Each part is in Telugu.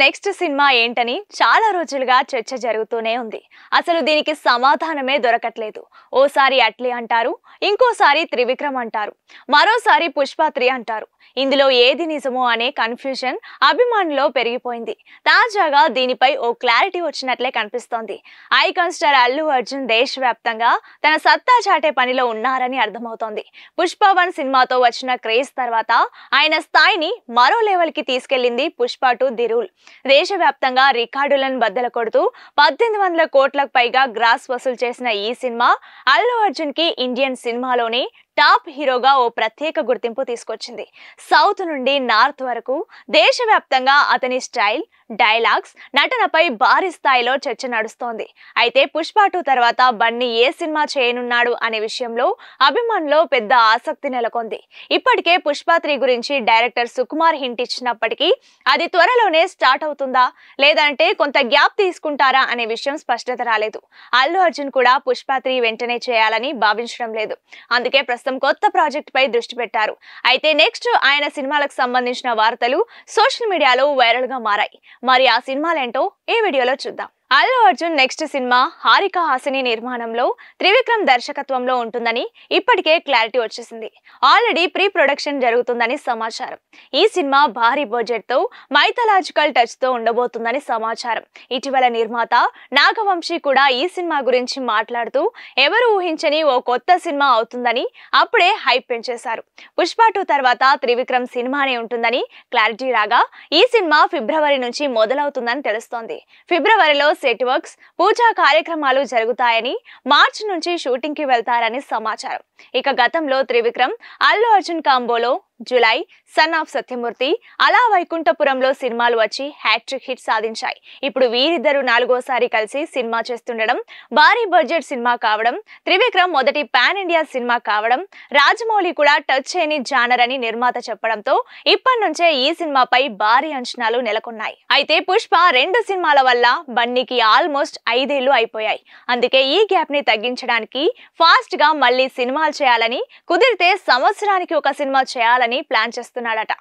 నెక్స్ట్ సినిమా ఏంటని చాలా రోజులుగా చర్చ జరుగుతూనే ఉంది. అసలు దీనికి సమాధానమే దొరకట్లేదు. ఓసారి అట్లీ అంటారు, ఇంకోసారి త్రివిక్రమ్ అంటారు, మరోసారి పుష్ప 3 అంటారు. ఇందులో ఏది నిజమో అనే కన్ఫ్యూజన్ అభిమానుల్లో పెరిగిపోయింది. తాజాగా దీనిపై ఓ క్లారిటీ వచ్చినట్లే కనిపిస్తోంది. ఐకాన్ స్టార్ అల్లు అర్జున్ దేశవ్యాప్తంగా తన సత్తా చాటే పనిలో ఉన్నారని అర్థమవుతోంది. పుష్ప 1 సినిమాతో వచ్చిన క్రేజ్ తర్వాత ఆయన స్థాయిని మరో లెవెల్ కి తీసుకెళ్లింది పుష్ప 2 ది రూల్. దేశవ్యాప్తంగా రికార్డులను బద్దలు కొడుతూ 1800 కోట్లకు పైగా గ్రాస్ వసూలు చేసిన ఈ సినిమా అల్లు అర్జున్ కి ఇండియన్ సినిమాలోనే టాప్ హీరోగా ఓ ప్రత్యేక గుర్తింపు తీసుకొచ్చింది. సౌత్ నుండి నార్త్ వరకు దేశవ్యాప్తంగా అతని స్టైల్, డైలాగ్స్, నటనపై భారీ స్థాయిలో చర్చ నడుస్తోంది. అయితే పుష్ప 2 తర్వాత బన్నీ ఏ సినిమా చేయనున్నాడు అనే విషయంలో అభిమానుల్లో పెద్ద ఆసక్తి నెలకొంది. ఇప్పటికే పుష్ప 3 గురించి డైరెక్టర్ సుకుమార్ హింట్ ఇచ్చినప్పటికీ అది త్వరలోనే స్టార్ట్ అవుతుందా లేదంటే కొంత గ్యాప్ తీసుకుంటారా అనే విషయం స్పష్టత రాలేదు. అల్లు అర్జున్ కూడా పుష్ప 3 వెంటనే చేయాలని భావించడం లేదు. అందుకే కొత్త ప్రాజెక్ట్ పై దృష్టి పెట్టారు. అయితే నెక్స్ట్ ఆయన సినిమాలకు సంబంధించిన వార్తలు సోషల్ మీడియాలో వైరల్ గా మారాయి. మరి ఆ సినిమాలేంటో ఈ వీడియోలో చూద్దాం. అల్లు అర్జున్ నెక్స్ట్ సినిమా హారిక హాసిని నిర్మాణంలో త్రివిక్రమ్ దర్శకత్వంలో ఉంటుందని ఇప్పటికే క్లారిటీ వచ్చేసింది. ఆల్రెడీ ప్రీ ప్రొడక్షన్ జరుగుతుందని సమాచారం. ఈ సినిమా భారీ బడ్జెట్ తో మైథలాజికల్ టచ్ తో ఉండబోతుందని సమాచారం. ఇటీవల నిర్మాత నాగవంశీ కూడా ఈ సినిమా గురించి మాట్లాడుతూ ఎవరు ఊహించని ఓ కొత్త సినిమా అవుతుందని అప్పుడే హైప్ పెంచేశారు. పుష్ప 2 తర్వాత త్రివిక్రమ్ సినిమానే ఉంటుందని క్లారిటీ రాగా ఈ సినిమా ఫిబ్రవరి నుంచి మొదలవుతుందని తెలుస్తోంది. ఫిబ్రవరిలో సెట్ వర్క్స్, పూజా కార్యక్రమాలు జరుగుతాయని, మార్చి నుంచి షూటింగ్ కి వెళ్తారని సమాచారం. ఇక గతంలో త్రివిక్రమ్ అల్లు అర్జున్ కాంబోలో జులై, సన్ ఆఫ్ సత్యమూర్తి, అలా వైకుంఠపురంలో సినిమాలు వచ్చి హ్యాట్రిక్ హిట్ సాధించాయి. ఇప్పుడు వీరిద్దరూ 4వసారి కలిసి సినిమా చేస్తుండడం, భారీ బడ్జెట్ సినిమా కావడం, త్రివిక్రమ్ మొదటి పాన్ ఇండియా సినిమా కావడం, రాజమౌళి కూడా టచ్ చేయని జానర్ అని నిర్మాత చెప్పడంతో ఇప్పటి నుంచే ఈ సినిమాపై భారీ అంచనాలు నెలకొన్నాయి. అయితే పుష్ప 2 సినిమాల వల్ల బన్నీకి ఆల్మోస్ట్ 5 ఏళ్లు అయిపోయాయి. అందుకే ఈ గ్యాప్ ని తగ్గించడానికి ఫాస్ట్ గా మళ్ళీ సినిమాలు చేయాలని, కుదిరితే సంవత్సరానికి ఒక సినిమా చేయాలని ప్లాన్ చేస్తున్నాడట.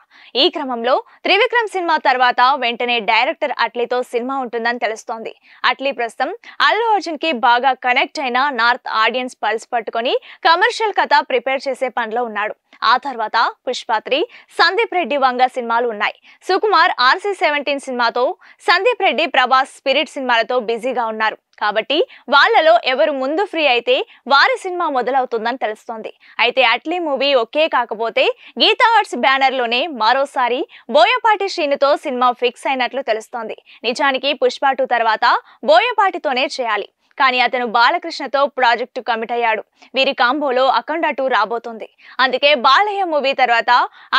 ఈ క్రమంలో త్రివిక్రమ్ సినిమా తర్వాత వెంటనే డైరెక్టర్ అట్లీతో సినిమా ఉంటుందని తెలుస్తోంది. అట్లీ ప్రస్తుతం అల్లు అర్జున్ కి బాగా కనెక్ట్ అయిన నార్త్ ఆడియన్స్ పల్స్ పట్టుకొని కమర్షియల్ కథ ప్రిపేర్ చేసే పనిలో ఉన్నాడు. ఆ తర్వాత పుష్ప 3, సందీప్ రెడ్డి వంగ సినిమాలు ఉన్నాయి. సుకుమార్ RC-17 సినిమాతో, సందీప్ రెడ్డి ప్రభాస్ స్పిరిట్ సినిమాలతో బిజీగా ఉన్నారు. కాబట్టి వాళ్లలో ఎవరు ముందు ఫ్రీ అయితే వారి సినిమా మొదలవుతుందని తెలుస్తోంది. అయితే అట్లీ మూవీ ఓకే కాకపోతే గీతా ఆర్ట్స్ బ్యానర్ లోనే మరోసారి బోయపాటి శ్రీనుతో సినిమా ఫిక్స్ అయినట్లు తెలుస్తోంది. నిజానికి పుష్ప 2 తర్వాత బోయపాటితోనే చేయాలి. కానీ అతను బాలకృష్ణతో ప్రాజెక్టు కమిట్ అయ్యాడు. వీరి కాంబోలో అఖండ 2 రాబోతోంది. అందుకే బాలయ్య మూవీ తర్వాత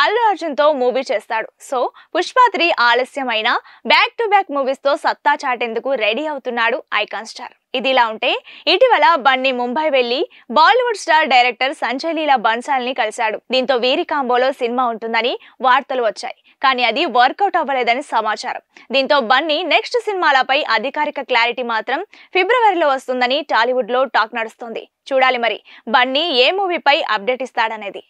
అల్లు అర్జున్ తో మూవీ చేస్తాడు. సో పుష్ప 3 ఆలస్యమైన బ్యాక్ టు బ్యాక్ మూవీస్ తో సత్తా చాటేందుకు రెడీ అవుతున్నాడు ఐకాన్ స్టార్. ఇదిలా ఉంటే ఇటీవల బన్నీ ముంబై వెళ్లి బాలీవుడ్ స్టార్ డైరెక్టర్ సంజయ్ లీలా బన్సాల్ ని కలిశాడు. దీంతో వీరి కాంబోలో సినిమా ఉంటుందని వార్తలు వచ్చాయి. కానీ అది వర్కౌట్ అవ్వలేదని సమాచారం. దీంతో బన్నీ నెక్స్ట్ సినిమాలపై అధికారిక క్లారిటీ మాత్రం ఫిబ్రవరిలో వస్తుందని టాలీవుడ్ లో టాక్ నడుస్తుంది. చూడాలి మరి బన్నీ ఏ మూవీపై అప్డేట్ ఇస్తాడనేది.